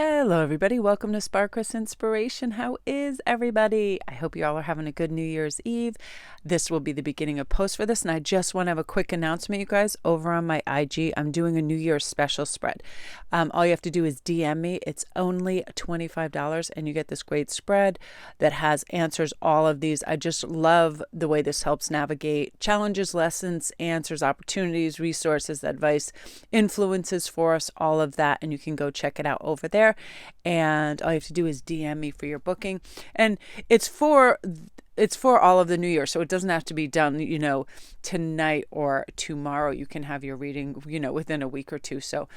Hello, everybody. Welcome to Sparkles Inspiration. How is everybody? I hope you all are having a good New Year's Eve. This will be the beginning of post for this, and I just want to have a quick announcement, you guys. Over on my IG, I'm doing a New Year's special spread. All you have to do is DM me. It's only $25, and you get this great spread that has answers all of these. I just love the way this helps navigate challenges, lessons, answers, opportunities, resources, advice, influences for us, all of that, and you can go check it out over there. And all you have to do is DM me for your booking, and it's for all of the New Year, so it doesn't have to be done tonight or tomorrow. You can have your reading within a week or two. So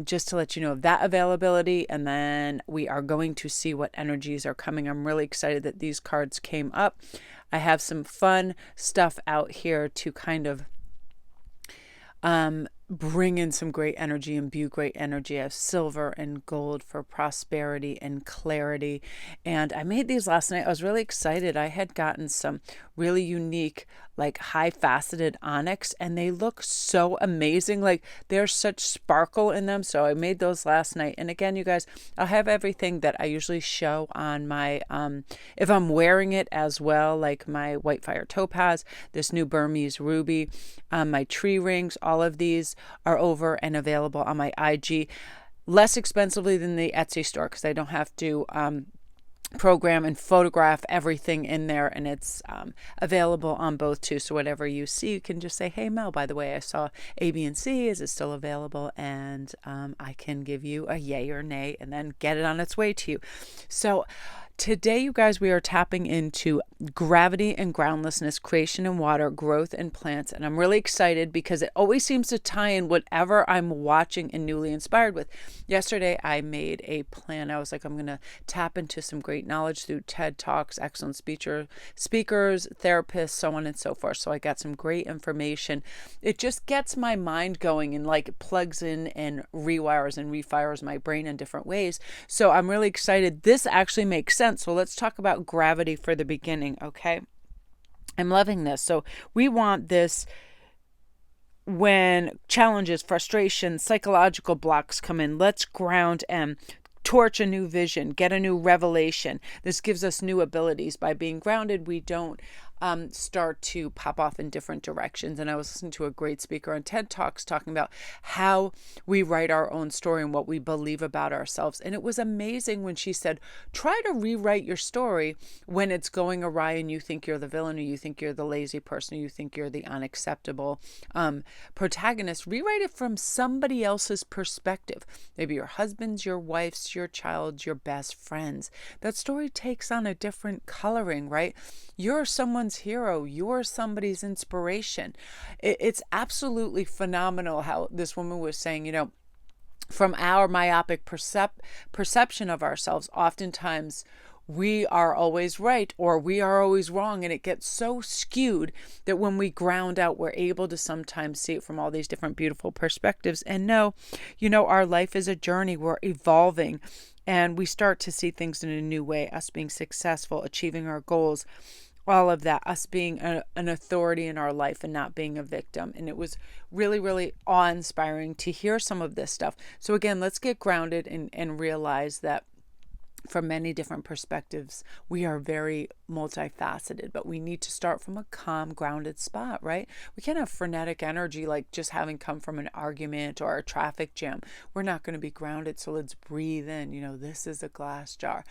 just to let you know of that availability, and then we are going to see what energies are coming. I'm really excited that these cards came up. I have some fun stuff out here to kind of bring in some great energy, imbue great energy. I have silver and gold for prosperity and clarity. And I made these last night. I was really excited. I had gotten some really unique, like high faceted onyx, and they look so amazing. Like there's such sparkle in them. So I made those last night. And again, you guys, I'll have everything that I usually show on my, if I'm wearing it as well, like my white fire topaz, this new Burmese ruby, my tree rings, all of these are over and available on my IG, less expensively than the Etsy store because I don't have to program and photograph everything in there, and it's available on both too. So whatever you see, you can just say, hey Mel, by the way, I saw A, B, and C. Is it still available? And I can give you a yay or nay and then get it on its way to you. So today, you guys, we are tapping into gravity and groundlessness, creation and water, growth and plants. And I'm really excited because it always seems to tie in whatever I'm watching and newly inspired with. Yesterday, I made a plan. I was like, I'm going to tap into some great knowledge through TED Talks, excellent speakers, therapists, so on and so forth. So I got some great information. It just gets my mind going and like plugs in and rewires and refires my brain in different ways. So I'm really excited. This actually makes sense. So let's talk about gravity for the beginning, okay? I'm loving this. So we want this when challenges, frustrations, psychological blocks come in. Let's ground and torch a new vision, get a new revelation. This gives us new abilities. By being grounded, we don't start to pop off in different directions. And I was listening to a great speaker on TED Talks talking about how we write our own story and what we believe about ourselves. And it was amazing when she said, try to rewrite your story when it's going awry and you think you're the villain, or you think you're the lazy person, or you think you're the unacceptable protagonist. Rewrite it from somebody else's perspective. Maybe your husband's, your wife's, your child's, your best friend's. That story takes on a different coloring, right? You're someone's hero. You're somebody's inspiration. It's absolutely phenomenal how this woman was saying, from our myopic perception of ourselves, oftentimes we are always right or we are always wrong. And it gets so skewed that when we ground out, we're able to sometimes see it from all these different beautiful perspectives and know, our life is a journey. We're evolving and we start to see things in a new way, us being successful, achieving our goals, all of that, us being an authority in our life and not being a victim. And it was really, really awe-inspiring to hear some of this stuff. So again, let's get grounded and realize that from many different perspectives, we are very multifaceted, but we need to start from a calm, grounded spot, right? We can't have frenetic energy like just having come from an argument or a traffic jam. We're not going to be grounded. So let's breathe in. This is a glass jar.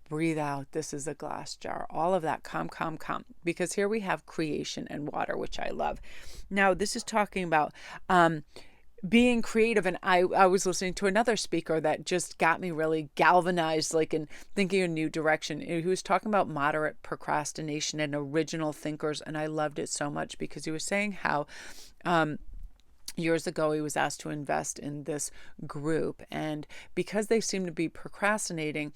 Breathe out. This is a glass jar. All of that. Calm, calm, calm. Because here we have creation and water, which I love. Now, this is talking about being creative. And I was listening to another speaker that just got me really galvanized, like in thinking a new direction. He was talking about moderate procrastination and original thinkers. And I loved it so much because he was saying how years ago, he was asked to invest in this group. And because they seem to be procrastinating,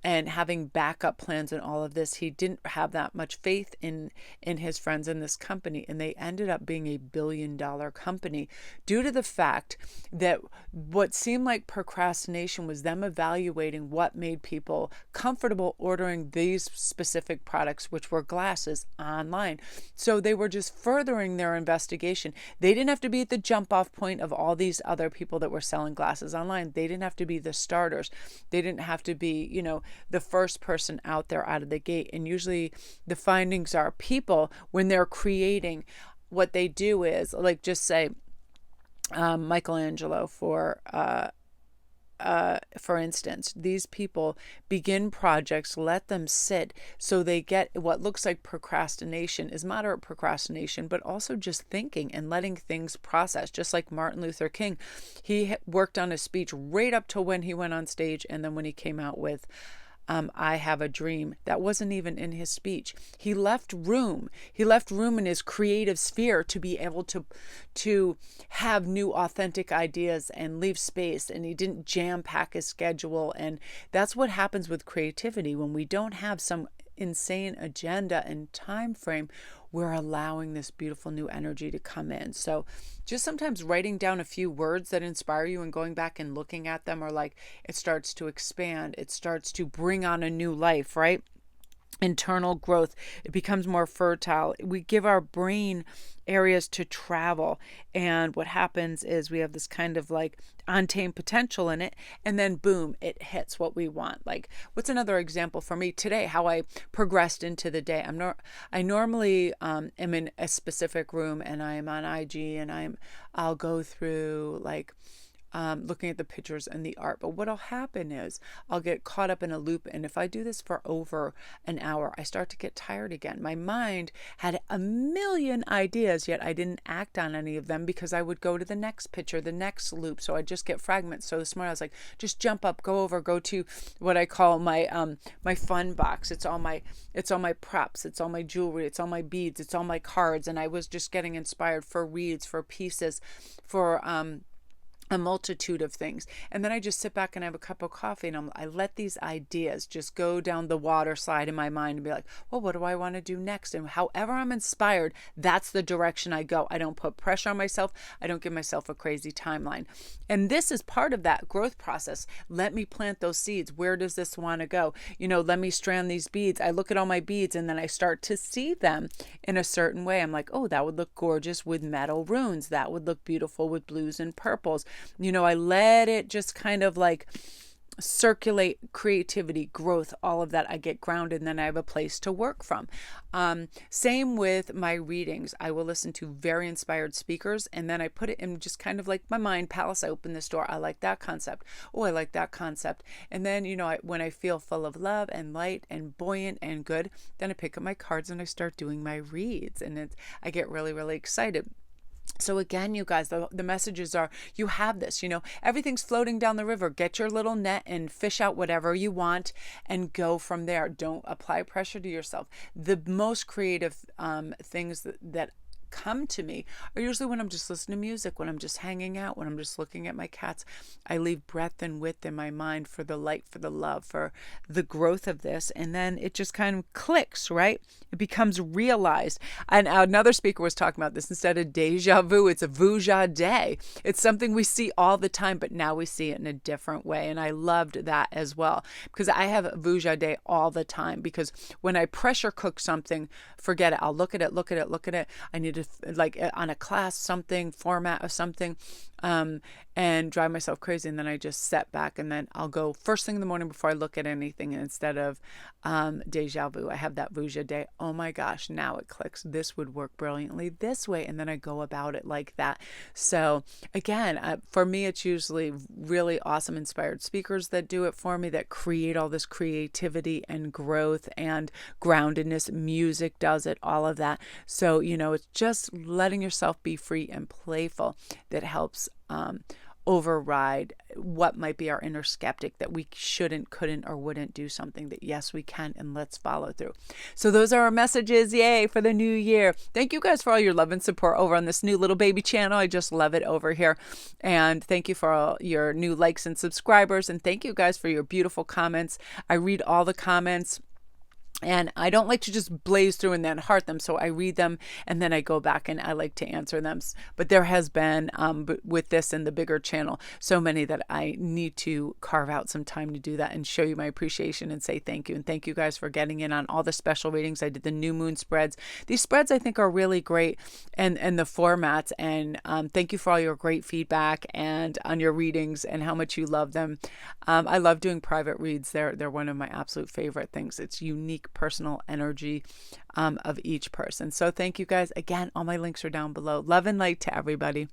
and having backup plans and all of this. He didn't have that much faith in his friends in this company, and they ended up being a billion-dollar company due to the fact that what seemed like procrastination was them evaluating what made people comfortable ordering these specific products, which were glasses, online. So they were just furthering their investigation. They didn't have to be at the jump off point of all these other people that were selling glasses online. They didn't have to be the starters. They didn't have to be, the first person out there out of the gate. And usually the findings are people, when they're creating, what they do is, like, just say Michelangelo for instance, these people begin projects, let them sit, so they get what looks like procrastination is moderate procrastination, but also just thinking and letting things process. Just like Martin Luther King, he worked on a speech right up to when he went on stage, and then when he came out with I have a dream, that wasn't even in his speech. He left room. He left room in his creative sphere to be able to have new authentic ideas and leave space. And he didn't jam pack his schedule. And that's what happens with creativity when we don't have some insane agenda and time frame. We're allowing this beautiful new energy to come in. So just sometimes writing down a few words that inspire you and going back and looking at them, or like, it starts to expand. It starts to bring on a new life, right? Internal growth. It becomes more fertile. We give our brain areas to travel. And what happens is we have this kind of like untamed potential in it. And then boom, it hits what we want. Like, what's another example for me today, how I progressed into the day? I normally am in a specific room and I am on IG and I'll go through like looking at the pictures and the art. But what'll happen is I'll get caught up in a loop. And if I do this for over an hour, I start to get tired again. My mind had a million ideas, yet I didn't act on any of them because I would go to the next picture, the next loop. So I just get fragments. So this morning I was like, just jump up, go to what I call my my fun box. It's all my props, it's all my jewelry, it's all my beads, it's all my cards. And I was just getting inspired for reads, for pieces, for a multitude of things. And then I just sit back and have a cup of coffee and I let these ideas just go down the water slide in my mind and be like, well, what do I want to do next? And however I'm inspired, that's the direction I go. I don't put pressure on myself. I don't give myself a crazy timeline. And this is part of that growth process. Let me plant those seeds. Where does this want to go? Let me strand these beads. I look at all my beads and then I start to see them in a certain way. I'm like, oh, that would look gorgeous with metal runes. That would look beautiful with blues and purples. I let it just kind of like circulate, creativity, growth, all of that. I get grounded and then I have a place to work from. Same with my readings. I will listen to very inspired speakers and then I put it in just kind of like my mind palace. I open this door. I like that concept. Oh, I like that concept. And then, when I feel full of love and light and buoyant and good, then I pick up my cards and I start doing my reads and I get really, really excited. So again, you guys, the messages are, you have this, everything's floating down the river. Get your little net and fish out whatever you want and go from there. Don't apply pressure to yourself. The most creative things that come to me are usually when I'm just listening to music, when I'm just hanging out, when I'm just looking at my cats. I leave breadth and width in my mind for the light, for the love, for the growth of this. And then it just kind of clicks, right? It becomes realized. And another speaker was talking about this. Instead of deja vu, it's a vuja day. It's something we see all the time, but now we see it in a different way. And I loved that as well, because I have a vuja day all the time, because when I pressure cook something, forget it. I'll look at it. I need to, like on a class, something, format of something, and drive myself crazy. And then I just set back and then I'll go first thing in the morning before I look at anything. And instead of deja vu, I have that vuja day. Oh my gosh, now it clicks. This would work brilliantly this way. And then I go about it like that. So again, for me, it's usually really awesome inspired speakers that do it for me, that create all this creativity and growth and groundedness. Music does it, all of that. So, it's just letting yourself be free and playful that helps override what might be our inner skeptic that we shouldn't, couldn't, or wouldn't do something, that yes, we can, and let's follow through. So those are our messages. Yay for the new year. Thank you guys for all your love and support over on this new little baby channel. I just love it over here. And thank you for all your new likes and subscribers. And thank you guys for your beautiful comments. I read all the comments. And I don't like to just blaze through and then heart them. So I read them and then I go back and I like to answer them. But there has been, with this and the bigger channel, so many that I need to carve out some time to do that and show you my appreciation and say thank you. And thank you guys for getting in on all the special readings. I did the new moon spreads. These spreads I think are really great, and the formats. And thank you for all your great feedback and on your readings and how much you love them. I love doing private reads. They're one of my absolute favorite things. It's unique personal energy of each person. So thank you guys again. All my links are down below. Love and light to everybody.